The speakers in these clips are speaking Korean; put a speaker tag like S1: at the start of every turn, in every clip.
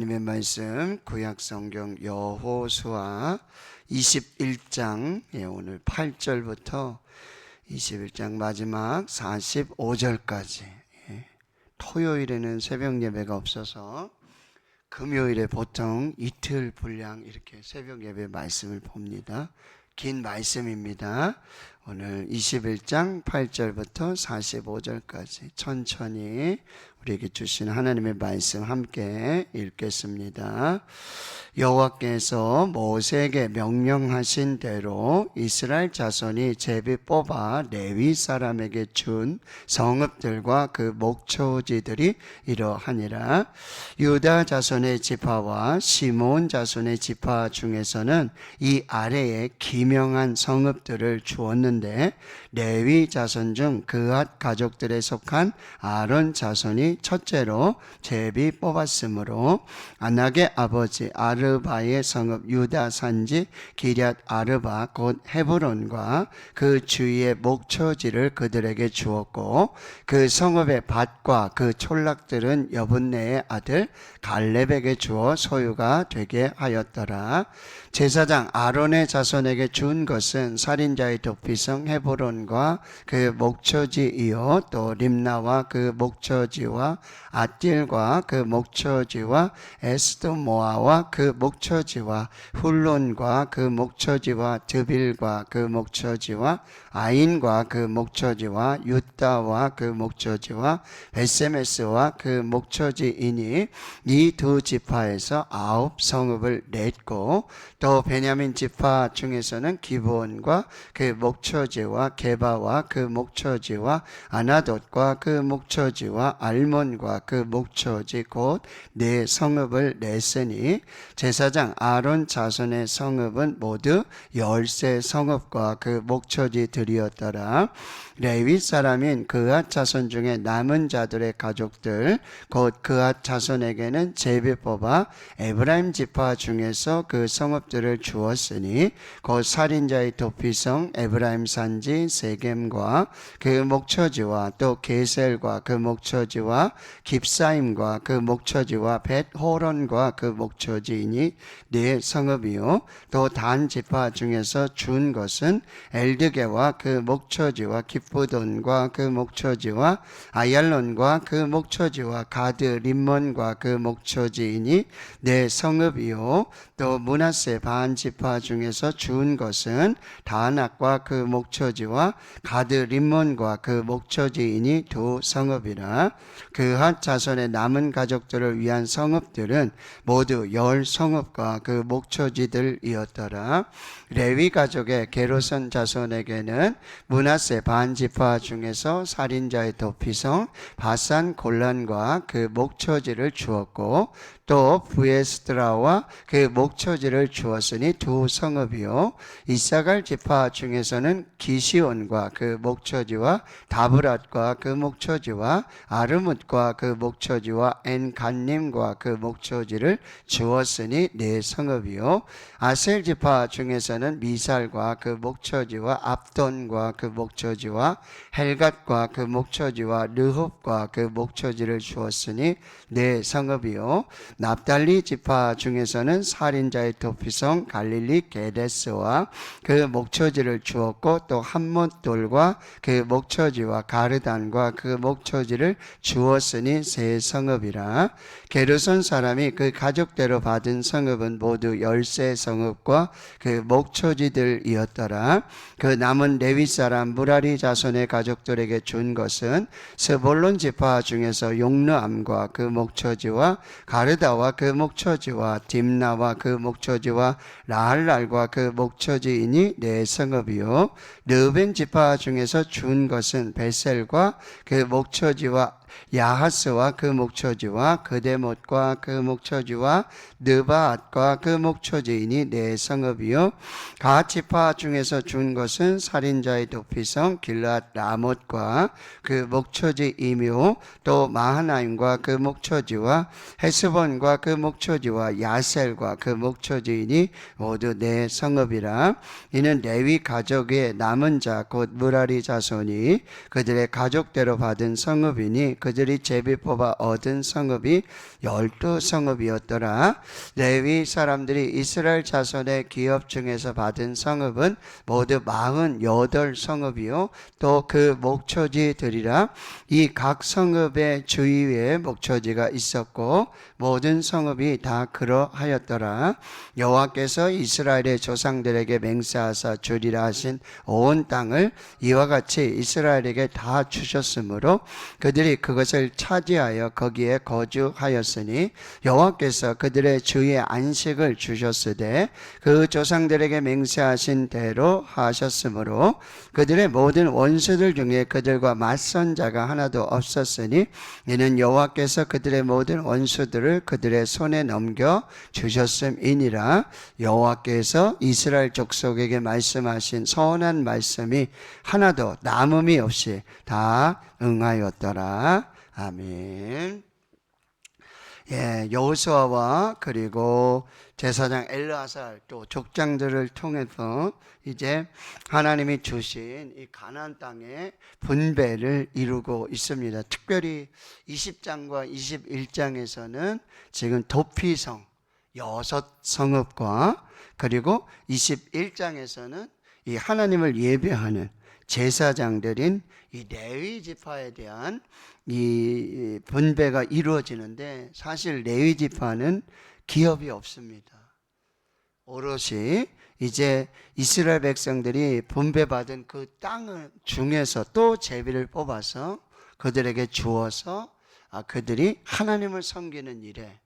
S1: 님의 말씀 구약성경 여호수아 21장 오늘 8절부터 21장 마지막 45절까지 토요일에는 새벽 예배가 없어서 금요일에 보통 이틀 분량 이렇게 새벽 예배 말씀을 봅니다. 긴 말씀입니다. 오늘 21장 8절부터 45절까지 천천히 우리에게 주신 하나님의 말씀 함께 읽겠습니다. 여호와께서 모세에게 명령하신 대로 이스라엘 자손이 제비 뽑아 레위 사람에게 준 성읍들과 그 목초지들이 이러하니라. 유다 자손의 지파와 시몬 자손의 지파 중에서는 이 아래에 기명한 성읍들을 주었는데 레위 자손 중 그앗 가족들에 속한 아론 자손이 첫째로 제비 뽑았으므로 안악의 아버지 아르바의 성읍 유다 산지 기럇 아르바 곧 헤브론과 그 주위의 목초지를 그들에게 주었고 그 성읍의 밭과 그 촌락들은 여분네의 아들 갈렙에게 주어 소유가 되게 하였더라. 제사장 아론의 자손에게 준 것은 살인자의 도피성 헤브론과 그 목초지이요 또 림나와 그 목초지와 앗딜과 그 목초지와 에스도모아와 그 목초지와 훌론과 그 목초지와 드빌과 그 목초지와 아인과 그 목초지와 유다와 그 목초지와 베세메스와 그 목초지이니 이 두 지파에서 9성읍을 냈고 또 베냐민 지파 중에서는 기브온과 그 목초지와 게바와 그 목초지와 아나돗과 그 목초지와 알몬과 그 목초지 곧 네 성읍을 냈으니 제사장 아론 자손의 성읍은 모두 13 성읍과 그 목초지들이었더라. 레위 사람인 그앗 자손 중에 남은 자들의 가족들 곧 그앗 자손에게는 제비 뽑아 에브라임 지파 중에서 그 성읍들을 주었으니 곧 살인자의 도피성 에브라임 산지 세겜과 그 목초지와 또 게셀과 그 목초지와 깁사임과 그 목초지와 벳호론과 그 목초지이니 네 성읍이요 또 단 지파 중에서 준 것은 엘드게와 그 목초지와 기브돈과 그 목초지와 아얄론과 그 목초지와 가드 림몬과 그 목초지이니 네 성읍이요 또 므낫세 반 지파 중에서 준 것은 다낙과 그 목초지와 가드 림몬과 그 목초지이니 두 성읍이라. 그앗 자손의 남은 가족들을 위한 성읍들은 모두 10성읍과 그 목초지들이었더라. 레위 가족의 게르손 자손에게는 므낫세 반 지파 중에서 살인자의 도피성 바산 골란과 그 목초지를 주었고 또 부에스드라와 그 목초지를 주었으니 두 성읍이요 이사갈 지파 중에서는 기시온과 그 목초지와 다브랏과 그 목초지와 아르뭇과 그 목초지와 엔간님과 그 목초지를 주었으니 네 성읍이요 아셀 지파 중에서는 미살과 그 목초지와 압돈과 그 목초지와 헬갓과 그 목초지와 르홉과 그 목초지를 주었으니 네 성읍이요 납달리 지파 중에서는 살인자의 도피성 갈릴리 게데스와 그 목초지를 주었고 또 함못돌과 그 목초지와 가르단과 그 목초지를 주었으니 세 성읍이라. 게르손 사람이 그 가족대로 받은 성읍은 모두 13 성읍과 그 목초지들이었더라. 그 남은 레위 사람 무라리 자손의 가족들에게 준 것은 스볼론 지파 중에서 용르암과 그 목초지와 가르다와 그 목초지와 딥나와 그 목초지와 라할랄과 그 목초지이니 네 성읍이요 르벤 지파 중에서 준 것은 베셀과 그 목초지와 야하스와 그 목초지와 그데못과 그 목초지와 느바앗과 그 목초지이니 네 성읍이요 갓 지파 중에서 준 것은 살인자의 도피성 길랏 라못과 그 목초지이며 또 마하나임과 그 목초지와 헤스본과 그 목초지와 야셀과 그 목초지이니 모두 네 성읍이라. 이는 레위 가족의 남은 자 곧 무라리 자손이 그들의 가족대로 받은 성읍이니 그들이 제비 뽑아 얻은 성읍이 12성읍이었더라. 레위 사람들이 이스라엘 자손의 기업 중에서 받은 성읍은 모두 48성읍이요 또 그 목초지들이라. 이 각 성읍의 주위에 목초지가 있었고 모든 성읍이 다 그러하였더라. 여호와께서 이스라엘의 조상들에게 맹세하사 주리라 하신 온 땅을 이와 같이 이스라엘에게 다 주셨으므로 그들이 그것을 차지하여 거기에 거주하였으니 여호와께서 그들의 주의 안식을 주셨으되 그 조상들에게 맹세하신 대로 하셨으므로 그들의 모든 원수들 중에 그들과 맞선 자가 하나도 없었으니 이는 여호와께서 그들의 모든 원수들을 그들의 손에 넘겨 주셨음이니라. 여호와께서 이스라엘 족속에게 말씀하신 선한 말씀이 하나도 남음이 없이 다 응하였더라. 아멘. 예, 여호수아와 그리고 제사장 엘르아살 또 족장들을 통해서 이제 하나님이 주신 이 가나안 땅의 분배를 이루고 있습니다. 특별히 20장과 21장에서는 지금 도피성 6성읍과 그리고 21장에서는 이 하나님을 예배하는 제사장들인 이 레위 지파에 대한 이 분배가 이루어지는데 사실 레위 지파는 기업이 없습니다. 오롯이 이제 이스라엘 백성들이 분배받은 그 땅을 중에서 또 제비를 뽑아서 그들에게 주어서 그들이 하나님을 섬기는 일에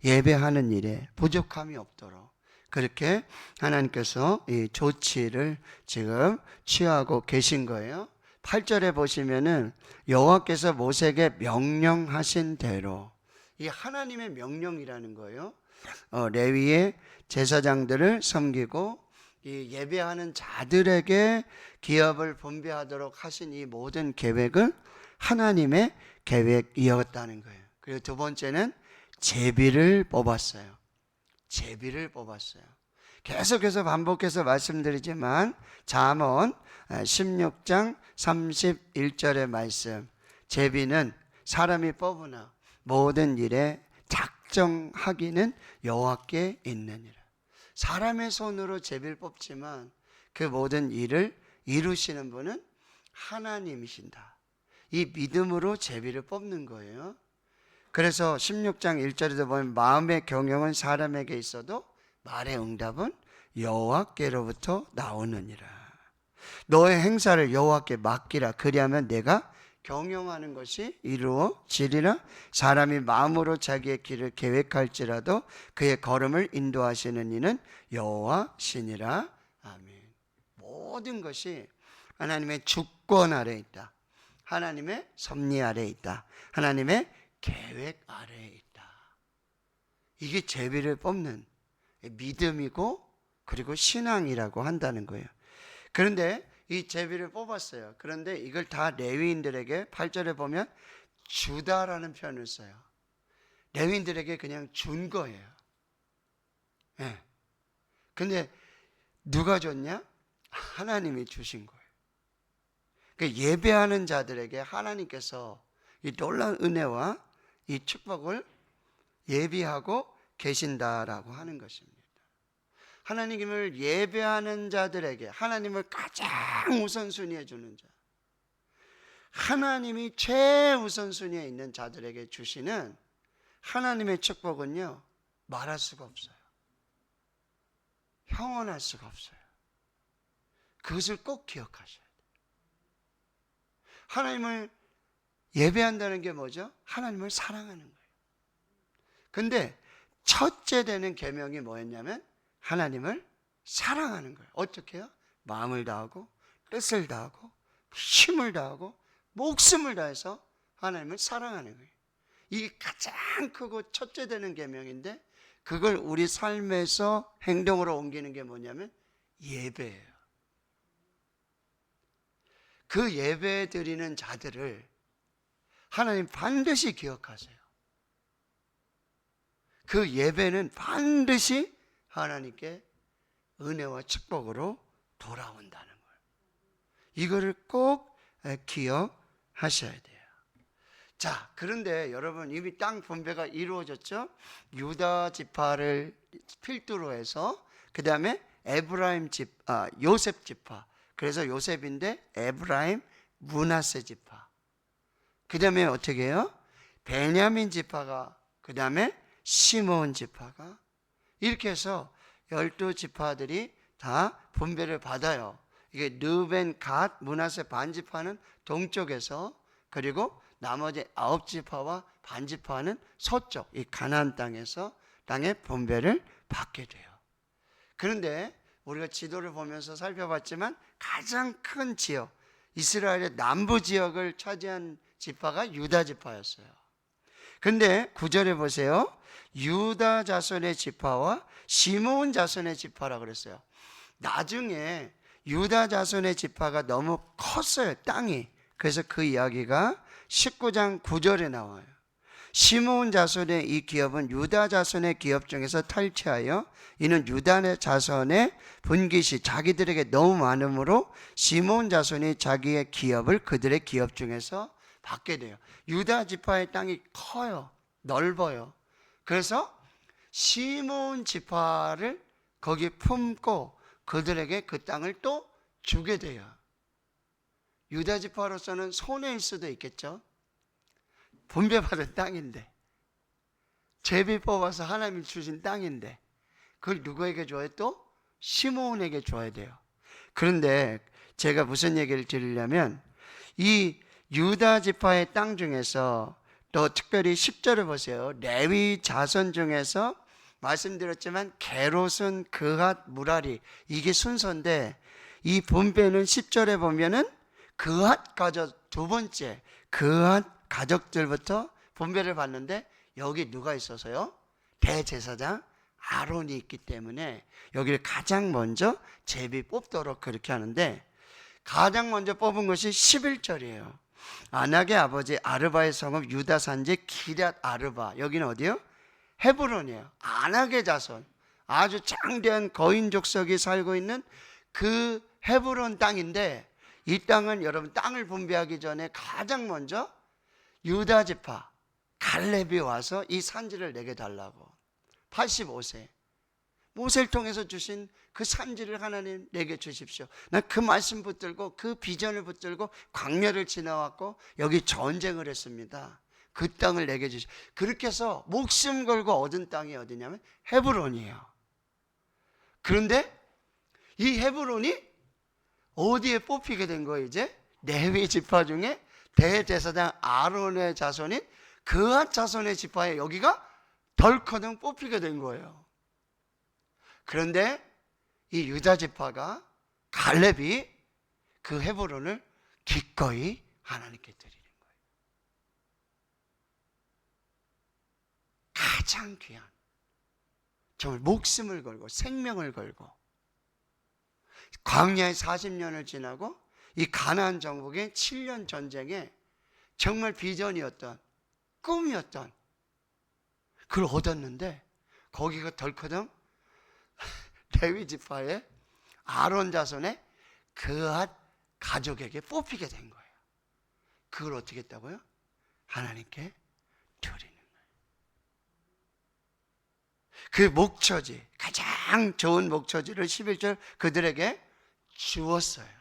S1: 예배하는 일에 부족함이 없도록 그렇게 하나님께서 이 조치를 지금 취하고 계신 거예요. 8절에 보시면은 여호와께서 모세에게 명령하신 대로 이 하나님의 명령이라는 거예요. 레위의 제사장들을 섬기고 이 예배하는 자들에게 기업을 분배하도록 하신 이 모든 계획은 하나님의 계획이었다는 거예요. 그리고 두 번째는 제비를 뽑았어요. 제비를 뽑았어요. 계속해서 반복해서 말씀드리지만 잠언 16장 31절의 말씀, 제비는 사람이 뽑으나 모든 일에 작정하기는 여호와께 있느니라. 사람의 손으로 제비를 뽑지만 그 모든 일을 이루시는 분은 하나님이신다. 이 믿음으로 제비를 뽑는 거예요. 그래서 16장 1절에도 보면 마음의 경영은 사람에게 있어도 말의 응답은 여호와께로부터 나오느니라. 너의 행사를 여호와께 맡기라. 그리하면 내가 경영하는 것이 이루어지리라. 사람이 마음으로 자기의 길을 계획할지라도 그의 걸음을 인도하시는 이는 여호와시니라. 아멘. 모든 것이 하나님의 주권 아래에 있다. 하나님의 섭리 아래에 있다. 하나님의 계획 아래에 있다. 이게 제비를 뽑는 믿음이고 그리고 신앙이라고 한다는 거예요. 그런데 이 제비를 뽑았어요. 그런데 이걸 다 레위인들에게 8절에 보면 주다라는 표현을 써요. 레위인들에게 그냥 준 거예요. 네. 근데 누가 줬냐? 하나님이 주신 거예요. 그러니까 예배하는 자들에게 하나님께서 이 놀라운 은혜와 이 축복을 예비하고 계신다라고 하는 것입니다. 하나님을 예배하는 자들에게 하나님을 가장 우선순위에 주는 자, 하나님이 최우선순위에 있는 자들에게 주시는 하나님의 축복은요 말할 수가 없어요. 형언할 수가 없어요. 그것을 꼭 기억하셔야 돼요. 하나님을 예배한다는 게 뭐죠? 하나님을 사랑하는 거예요. 근데 첫째 되는 계명이 뭐였냐면 하나님을 사랑하는 거예요. 어떻게 해요? 마음을 다하고 뜻을 다하고 힘을 다하고 목숨을 다해서 하나님을 사랑하는 거예요. 이게 가장 크고 첫째 되는 계명인데 그걸 우리 삶에서 행동으로 옮기는 게 뭐냐면 예배예요. 그 예배 드리는 자들을 하나님 반드시 기억하세요. 그 예배는 반드시 하나님께 은혜와 축복으로 돌아온다는 거예요. 이거를 꼭 기억하셔야 돼요. 자, 그런데 여러분 이미 땅 분배가 이루어졌죠? 유다 지파를 필두로 해서 그 다음에 요셉 지파. 그래서 요셉인데 에브라임, 므낫세 지파. 그 다음에 어떻게 해요? 베냐민 지파가, 그 다음에 시므온 지파가, 이렇게 해서 12지파들이 다 분배를 받아요. 이게 르벤, 갓, 므낫세 반지파는 동쪽에서, 그리고 나머지 9지파와 반지파는 서쪽, 이 가나안 땅에서 땅의 분배를 받게 돼요. 그런데 우리가 지도를 보면서 살펴봤지만 가장 큰 지역, 이스라엘의 남부 지역을 차지한 지파가 유다 지파였어요. 근데 9절에 보세요. 유다 자손의 지파와 시므온 자손의 지파라고 그랬어요. 나중에 유다 자손의 지파가 너무 컸어요, 땅이. 그래서 그 이야기가 19장 9절에 나와요. 시므온 자손의 이 기업은 유다 자손의 기업 중에서 탈취하여 이는 유다 자손의 분깃이 자기들에게 너무 많으므로 시므온 자손이 자기의 기업을 그들의 기업 중에서 받게 돼요. 유다 지파의 땅이 커요, 넓어요. 그래서 시므온 지파를 거기 품고 그들에게 그 땅을 또 주게 돼요. 유다 지파로서는 손해일 수도 있겠죠. 분배받은 땅인데, 제비 뽑아서 하나님이 주신 땅인데 그걸 누구에게 줘야, 또 시므온에게 줘야 돼요. 그런데 제가 무슨 얘기를 드리려면, 이 유다 지파의 땅 중에서 또 특별히 10절을 보세요. 레위 자손 중에서 말씀드렸지만 게롯은, 그핫, 무라리, 이게 순서인데 이 분배는 10절에 보면은 그핫 가족, 두 번째 그핫 가족들부터 분배를 받는데, 여기 누가 있어서요? 대제사장 아론이 있기 때문에 여기를 가장 먼저 제비 뽑도록 그렇게 하는데, 가장 먼저 뽑은 것이 11절이에요. 아낙의 아버지 아르바의 성읍 유다 산지 기럇 아르바. 여기는 어디요? 헤브론이에요. 아낙의 자손, 아주 장대한 거인 족속이 살고 있는 그 헤브론 땅인데, 이 땅은 여러분 땅을 분배하기 전에 가장 먼저 유다 지파 갈렙이 와서 이 산지를 내게 달라고. 85세 모세를 통해서 주신 그 산지를 하나님 내게 주십시오. 난 그 말씀 붙들고 그 비전을 붙들고 광야를 지나왔고 여기 전쟁을 했습니다. 그 땅을 내게 주십시오. 그렇게 해서 목숨 걸고 얻은 땅이 어디냐면 헤브론이에요. 그런데 이 헤브론이 어디에 뽑히게 된 거예요? 이제 레위 지파 중에 대제사장 아론의 자손인 그핫 자손의 지파에 여기가 덜커덩 뽑히게 된 거예요. 그런데 이 유다 지파가, 갈렙이 그 헤브론을 기꺼이 하나님께 드리는 거예요. 가장 귀한, 정말 목숨을 걸고 생명을 걸고 광야의 40년을 지나고 이 가나안 정복의 7년 전쟁에 정말 비전이었던, 꿈이었던 그걸 얻었는데, 거기가 덜커덩 레위 지파의 아론 자손의 그핫 가족에게 뽑히게 된 거예요. 그걸 어떻게 했다고요? 하나님께 드리는 거예요. 그 목처지, 가장 좋은 목처지를 11절 그들에게 주었어요.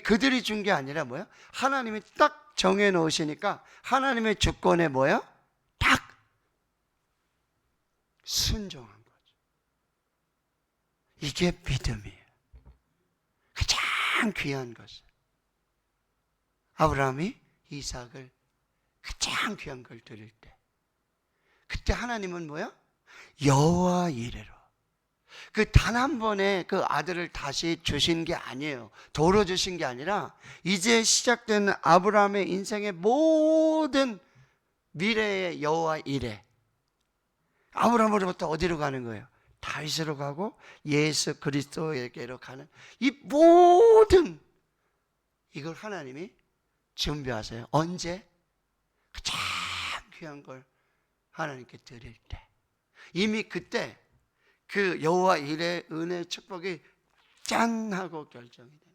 S1: 그들이 준 게 아니라 뭐야? 하나님이 딱 정해 놓으시니까 하나님의 주권에 뭐야? 딱 순종한 거죠. 이게 믿음이에요. 가장 귀한 것을, 아브라함이 이삭을 가장 귀한 걸 드릴 때, 그때 하나님은 뭐야? 여호와 이레로, 그 단 한 번에 그 아들을 다시 주신 게 아니에요. 도로 주신 게 아니라 이제 시작되는 아브라함의 인생의 모든 미래의 여호와 이레, 아브라함으로부터 어디로 가는 거예요? 다윗으로 가고 예수 그리스도에게로 가는 이 모든, 이걸 하나님이 준비하세요. 언제? 가장 귀한 걸 하나님께 드릴 때, 이미 그때 그 여호와 일의 은혜의 축복이 짠 하고 결정이 됩니다.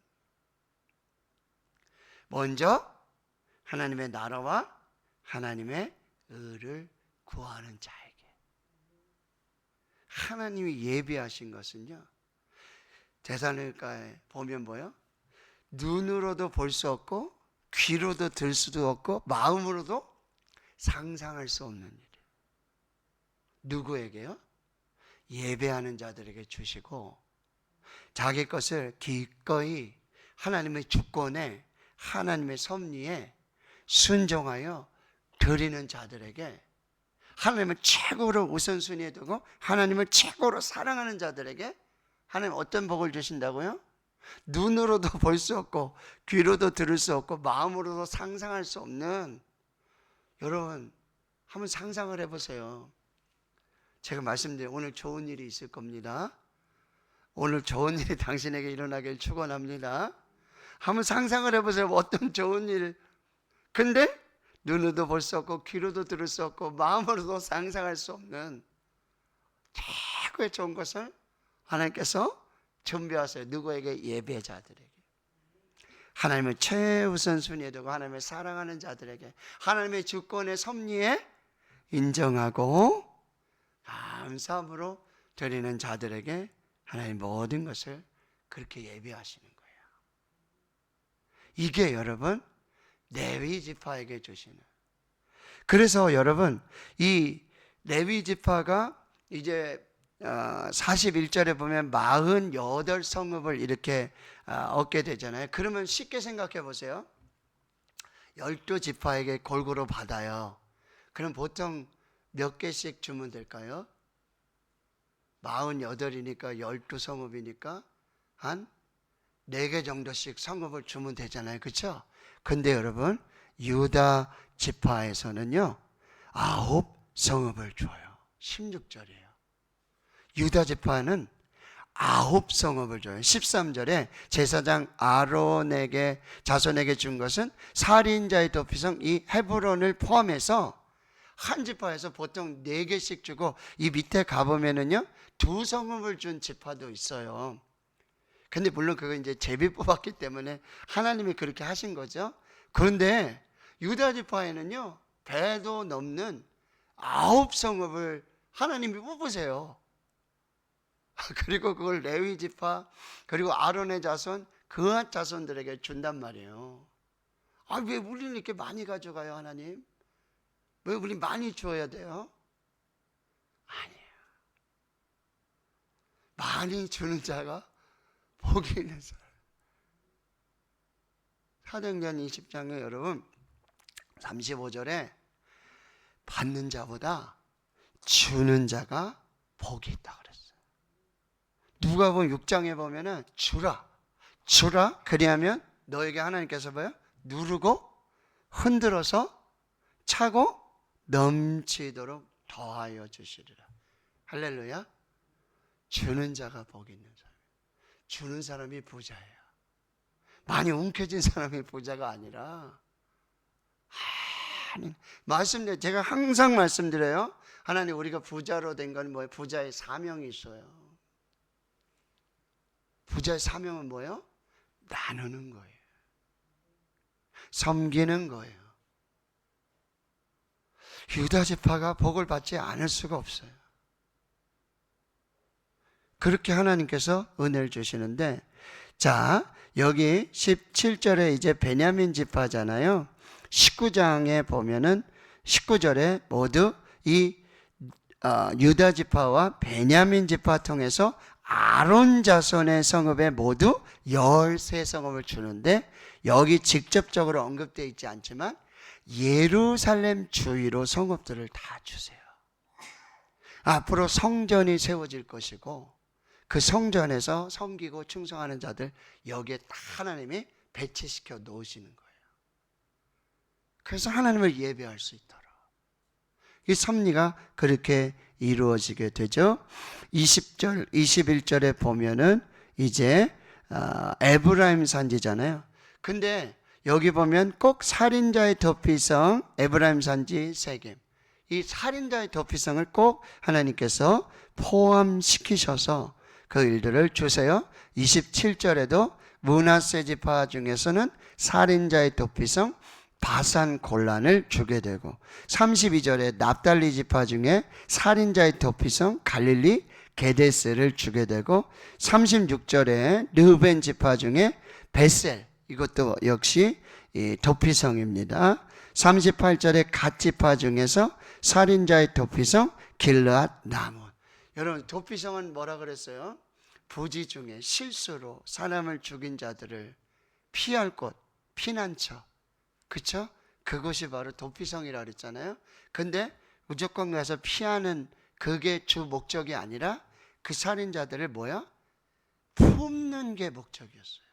S1: 먼저 하나님의 나라와 하나님의 의를 구하는 자에게. 하나님이 예비하신 것은요, 데살로니가에 보면 뭐요? 눈으로도 볼 수 없고 귀로도 들 수도 없고 마음으로도 상상할 수 없는 일이에요. 누구에게요? 예배하는 자들에게 주시고 자기 것을 기꺼이 하나님의 주권에 하나님의 섭리에 순종하여 드리는 자들에게, 하나님을 최고로 우선순위에 두고 하나님을 최고로 사랑하는 자들에게 하나님 어떤 복을 주신다고요? 눈으로도 볼 수 없고 귀로도 들을 수 없고 마음으로도 상상할 수 없는, 여러분 한번 상상을 해보세요. 제가 말씀드린 오늘 좋은 일이 있을 겁니다. 오늘 좋은 일이 당신에게 일어나길 축원합니다. 한번 상상을 해보세요. 어떤 좋은 일. 근데 눈으로도 볼 수 없고 귀로도 들을 수 없고 마음으로도 상상할 수 없는 최고의 좋은 것을 하나님께서 준비하세요. 누구에게? 예배자들에게. 하나님을 최우선 순위에 두고 하나님을 사랑하는 자들에게, 하나님의 주권의 섭리에 인정하고 감사함으로 드리는 자들에게 하나님 모든 것을 그렇게 예비하시는 거예요. 이게 여러분 레위 지파에게 주시는. 그래서 여러분 이 레위 지파가 이제 41절에 보면 48성읍을 이렇게 얻게 되잖아요. 그러면 쉽게 생각해 보세요. 12지파에게 골고루 받아요. 그럼 보통 몇 개씩 주면 될까요? 48이니까 12성읍이니까 한 4개 정도씩 성읍을 주면 되잖아요. 그렇죠? 근데 여러분 유다 지파에서는요 9성읍을 줘요. 16절이에요. 유다 지파는 9성읍을 줘요. 13절에 제사장 아론에게 자손에게 준 것은 살인자의 도피성 이 헤브론을 포함해서 한 지파에서 보통 4개씩 주고, 이 밑에 가보면은요 2성읍을 준 지파도 있어요. 근데 물론 그거 이제 제비 뽑았기 때문에 하나님이 그렇게 하신 거죠. 그런데 유다 지파에는요 배도 넘는 9성읍을 하나님이 뽑으세요. 그리고 그걸 레위 지파 그리고 아론의 자손 그앗 자손들에게 준단 말이에요. 왜 우리는 이렇게 많이 가져가요, 하나님? 왜 우리 많이 줘야 돼요? 아니에요. 많이 주는 자가 복이 있는 사람. 사도행전 20장에 여러분 35절에 받는 자보다 주는 자가 복이 있다 그랬어요. 누가복음 6장에 보면은 주라 그리하면 너에게 하나님께서 뭐요? 누르고 흔들어서 차고 넘치도록 더하여 주시리라. 할렐루야. 주는 자가 복이 있는 사람. 주는 사람이 부자예요. 많이 움켜진 사람이 부자가 아니라, 제가 항상 말씀드려요. 하나님 우리가 부자로 된 건 뭐예요? 부자의 사명이 있어요. 부자의 사명은 뭐예요? 나누는 거예요. 섬기는 거예요. 유다 지파가 복을 받지 않을 수가 없어요. 그렇게 하나님께서 은혜를 주시는데, 자 여기 17절에 이제 베냐민 지파잖아요. 19장에 보면은 19절에 모두 이 유다 지파와 베냐민 지파 통해서 아론 자손의 성읍에 모두 13성읍을 주는데, 여기 직접적으로 언급되어 있지 않지만 예루살렘 주위로 성읍들을 다 주세요. 앞으로 성전이 세워질 것이고 그 성전에서 섬기고 충성하는 자들 여기에 다 하나님이 배치시켜 놓으시는 거예요. 그래서 하나님을 예배할 수 있도록 이 섭리가 그렇게 이루어지게 되죠. 20절, 21절에 보면은 이제 에브라임 산지잖아요. 근데 여기 보면 꼭 살인자의 도피성 에브라임 산지 세겜, 이 살인자의 도피성을 꼭 하나님께서 포함시키셔서 그 일들을 주세요. 27절에도 므낫세 지파 중에서는 살인자의 도피성 바산 골란을 주게 되고, 32절에 납달리 지파 중에 살인자의 도피성 갈릴리 게데스를 주게 되고, 36절에 르벤 지파 중에 베셀, 이것도 역시 도피성입니다. 38절에 갓 지파 중에서 살인자의 도피성 길르앗 나몬. 여러분, 도피성은 뭐라 그랬어요? 부지 중에 실수로 사람을 죽인 자들을 피할 곳, 피난처, 그쵸? 그것이 바로 도피성이라 그랬잖아요. 근데 무조건 가서 피하는 그게 주 목적이 아니라 그 살인자들을 뭐야? 품는 게 목적이었어요.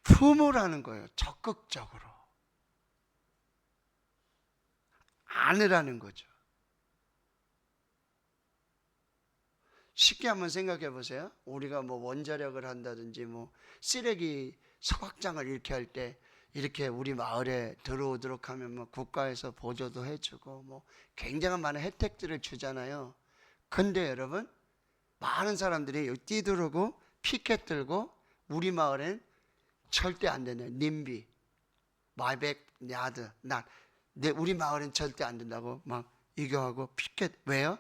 S1: 품으라는 거예요. 적극적으로 안으라는 거죠. 쉽게 한번 생각해 보세요. 우리가 뭐 원자력을 한다든지 뭐 쓰레기 소각장을 이렇게 할 때 이렇게 우리 마을에 들어오도록 하면 뭐 국가에서 보조도 해주고 뭐 굉장한 많은 혜택들을 주잖아요. 근데 여러분, 많은 사람들이 여기 뛰들어오고 피켓 들고 우리 마을엔 절대 안 되네. 님비, 마이백, 야드, 우리 마을엔 절대 안 된다고 막 이거하고 피켓. 왜요?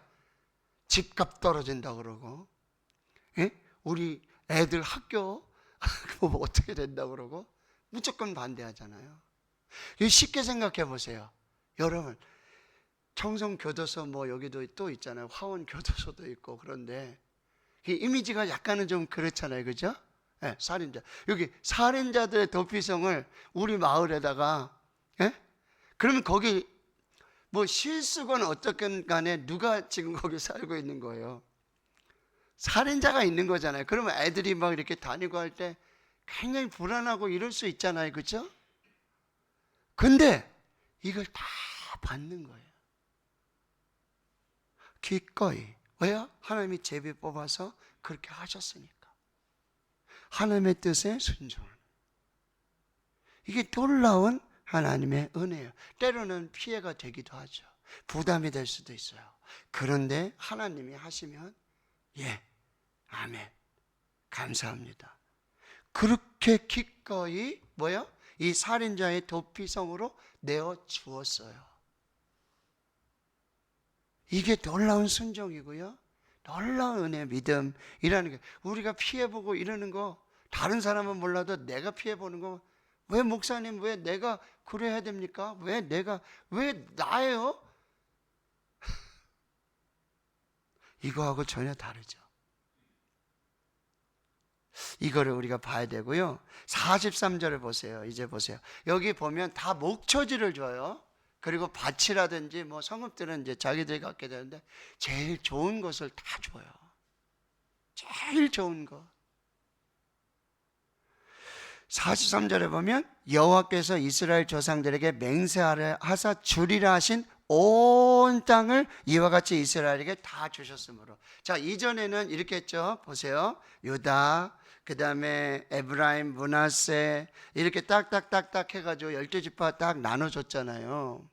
S1: 집값 떨어진다고 그러고, 예? 우리 애들 학교 뭐 어떻게 된다고 그러고 무조건 반대하잖아요. 쉽게 생각해 보세요. 여러분, 청송교도소 뭐 여기도 또 있잖아요. 화원교도소도 있고. 그런데 이미지가 약간은 좀 그렇잖아요. 그죠? 네, 살인자. 여기 살인자들의 도피성을 우리 마을에다가, 예? 그러면 거기 뭐 실수건 어떻건 간에 누가 지금 거기 살고 있는 거예요? 살인자가 있는 거잖아요. 그러면 애들이 막 이렇게 다니고 할 때 굉장히 불안하고 이럴 수 있잖아요. 그렇죠? 근데 이걸 다 받는 거예요. 기꺼이. 왜요? 하나님이 제비 뽑아서 그렇게 하셨으니까. 하나님의 뜻에 순종하는. 이게 놀라운 하나님의 은혜예요. 때로는 피해가 되기도 하죠. 부담이 될 수도 있어요. 그런데 하나님이 하시면 예, 아멘, 감사합니다. 그렇게 기꺼이 뭐요? 이 살인자의 도피성으로 내어 주었어요. 이게 놀라운 순종이고요, 놀라운 은혜, 믿음이라는 게, 우리가 피해보고 이러는 거 다른 사람은 몰라도 내가 피해보는 거, 왜 목사님, 왜 내가 그래야 됩니까? 왜 나예요? 이거하고 전혀 다르죠. 이거를 우리가 봐야 되고요. 43절을 보세요. 이제 보세요. 여기 보면 다 목초지를 줘요. 그리고 밭이라든지 뭐 성읍들은 이제 자기들이 갖게 되는데 제일 좋은 것을 다 줘요. 제일 좋은 것. 43절에 보면 여호와께서 이스라엘 조상들에게 맹세하사 주리라 하신 온 땅을 이와 같이 이스라엘에게 다 주셨으므로. 자, 이전에는 이렇게 했죠. 보세요. 유다, 그 다음에 에브라임, 므낫세, 이렇게 딱딱딱딱 해가지고 12지파 딱 나눠줬잖아요.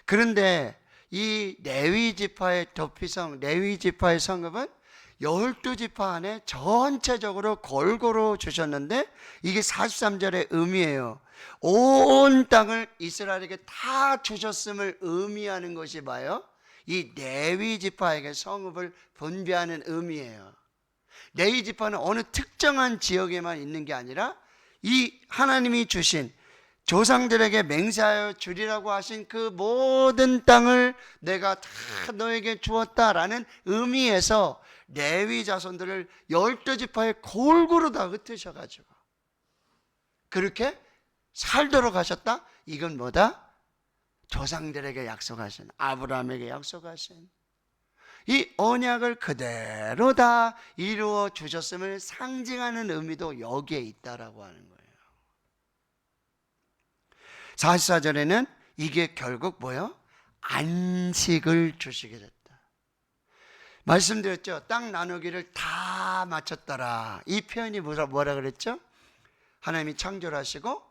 S1: 그런데 이 레위 지파의 도피성, 레위 지파의 성읍은 12지파 안에 전체적으로 골고루 주셨는데, 이게 43절의 의미예요. 온 땅을 이스라엘에게 다 주셨음을 의미하는 것이 뭐예요? 이 레위 지파에게 성읍을 분배하는 의미예요. 레위 지파는 어느 특정한 지역에만 있는 게 아니라 이 하나님이 주신, 조상들에게 맹세하여 주리라고 하신 그 모든 땅을 내가 다 너에게 주었다라는 의미에서 레위 자손들을 12지파에 골고루 다 흩으셔가지고 그렇게 살도록 하셨다. 이건 뭐다? 조상들에게 약속하신, 아브라함에게 약속하신 이 언약을 그대로 다 이루어 주셨음을 상징하는 의미도 여기에 있다라고 하는 거예요. 44절에는 이게 결국 뭐예요? 안식을 주시게 됐다. 말씀드렸죠. 땅 나누기를 다 마쳤더라. 이 표현이 뭐라 그랬죠? 하나님이 창조를 하시고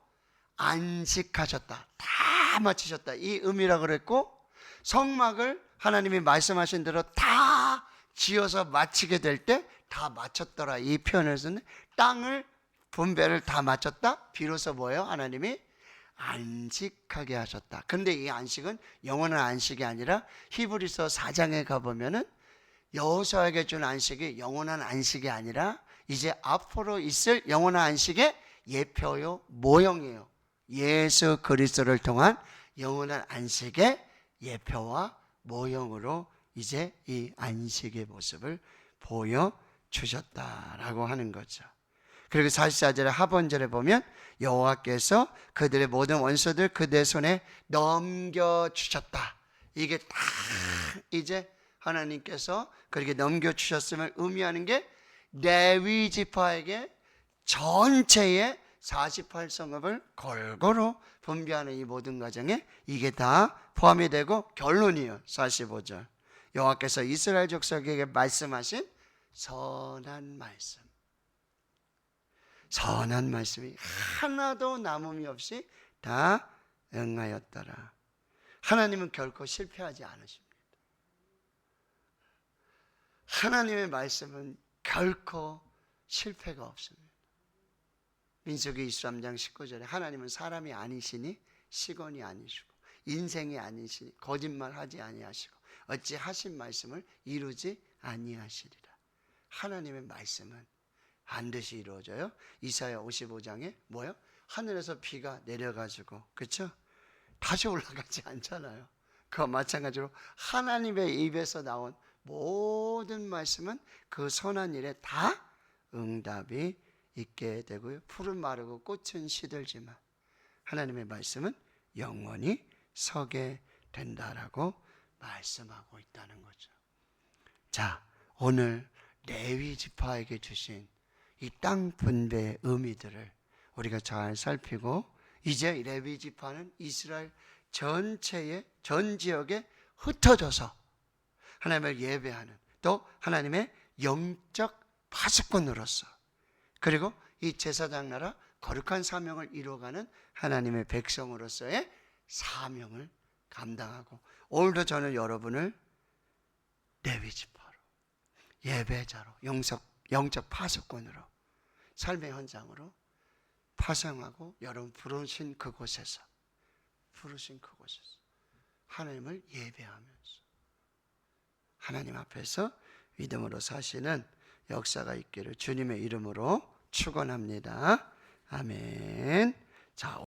S1: 안식하셨다. 다 마치셨다. 이 의미라고 그랬고, 성막을 하나님이 말씀하신 대로 다 지어서 마치게 될 때 다 마쳤더라. 이 표현에서는 땅을 분배를 다 마쳤다. 비로소 뭐예요? 하나님이 안식하게 하셨다. 그런데 이 안식은 영원한 안식이 아니라 히브리서 4장에 가보면은 여호수아에게 준 안식이 영원한 안식이 아니라 이제 앞으로 있을 영원한 안식의 예표요 모형이에요. 예수 그리스도를 통한 영원한 안식의 예표와 모형으로 이제 이 안식의 모습을 보여주셨다라고 하는 거죠. 그리고 44절에 하본절에 보면 여호와께서 그들의 모든 원수들 그들의 손에 넘겨주셨다. 이게 다 이제 하나님께서 그렇게 넘겨주셨음을 의미하는 게 레위 지파에게 전체의 48성읍을 골고루 분배하는 이 모든 과정에 이게 다 포함이 되고 결론이에요. 45절 여호와께서 이스라엘 족속에게 말씀하신 선한 말씀, 선한 말씀이 하나도 남음이 없이 다 응하였더라. 하나님은 결코 실패하지 않으십니다. 하나님의 말씀은 결코 실패가 없습니다. 민수기 23장 19절에 하나님은 사람이 아니시니 시건이 아니시고 인생이 아니시니 거짓말하지 아니하시고 어찌 하신 말씀을 이루지 아니하시리라. 하나님의 말씀은 반드시 이루어져요. 이사야 55장에 뭐요? 하늘에서 비가 내려가지고 그렇죠? 다시 올라가지 않잖아요. 그와 마찬가지로 하나님의 입에서 나온 모든 말씀은 그 선한 일에 다 응답이 있게 되고요. 풀은 마르고 꽃은 시들지만 하나님의 말씀은 영원히 서게 된다라고 말씀하고 있다는 거죠. 자, 오늘 레위 지파에게 주신 이 땅 분배의 의미들을 우리가 잘 살피고 이제 레위 지파는 이스라엘 전체의 전 지역에 흩어져서 하나님을 예배하는 또 하나님의 영적 파수꾼으로서 그리고 이 제사장 나라 거룩한 사명을 이루어가는 하나님의 백성으로서의 사명을 감당하고 오늘도 저는 여러분을 레위 지파로 예배자로 영적 파수꾼으로 삶의 현장으로 파송하고 여러분 부르신 그곳에서 하나님을 예배하면서 하나님 앞에서 믿음으로 사시는 역사가 있기를 주님의 이름으로 축원합니다. 아멘. 자.